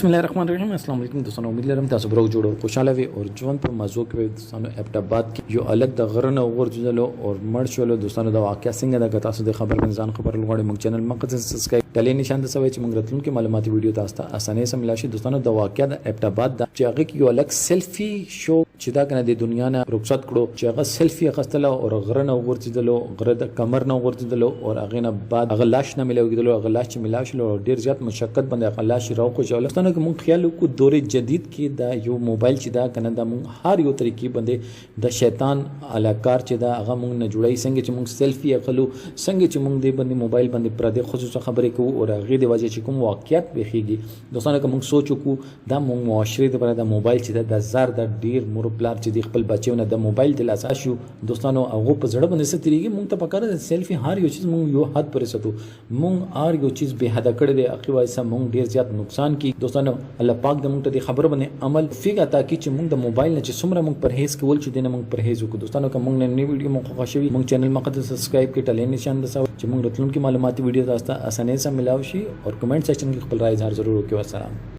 बिस्मिल्लाहिर्रहमानिर्रहीम अस्सलाम वालेकुम दोस्तों, उम्मीद लरम تاسو برو جوړو خوشاله وي او ژوند په موضوع کې دوستانو ابټاباد کې یو الګ د غرنه ورجلو او مړ شولو دوستانو د واقعیا څنګه د تاسو د خبر بنځان خبر لغړی موږ چینل مقصد سبسکرایب ډلې نشان د سوي چې موږ راتلونکي معلوماتي ویډیو تاسو ته اسانه سم لاشي دوستانو د واقعیا د ابټاباد د چې هغه یو الګ سیلفي شو چې دا کنه د دنیا نه رخصت کړو چې هغه سیلفي اخستله او غرنه ورجلو غره د کمر نه ورجلو او هغه نه بعد هغه لاش نه ملوګدلو هغه لاش چې ملاشلو ډیر زیات مشقت باندې هغه لاش راو خو جوړستانو کې موږ خیال کو دور جدید کې دا یو موبایل چې دا کنه دا موږ هر یو طریقې باندې د شیطان علاکار چې دا هغه موږ نه جوړای څنګه چې موږ سیلفي اخلو څنګه چې موږ دې باندې موبایل باندې پر دې خصوصا خبرې کوو او هغه د وجه چې کوم واقعیت بخیږي دوستانو که موږ سوچو کو دا موږ معاشري د پر دا موبایل چې د زر د ډیر مور پلار چې د خپل بچیونه د موبایل د لاسه شو دوستانو هغه په زړه باندې ستريږي موږ ته پکاره د سیلفي هر یو چیز موږ یو حد پرې ستو موږ هر یو چیز به حد کړی دی اخی وایسه موږ ډیر زیات نقصان کی دوستانو الله پاک د موږ ته خبر باندې عمل فیګه تا کی چې موږ د موبایل نه چې څومره موږ پرهیز کول چې دنه موږ پرهیز وکړو دوستانو که موږ نن ویډیو موږ خوښوي موږ چینل مقصد سبسکرایب کړئ ټلې نشان دساو چې موږ راتلونکي معلوماتي ویډیو تاسو ته اسانه سره ملاوي شي او کمنټ سیکشن کې خپل رائے اظهار ضرور وکړئ. والسلام.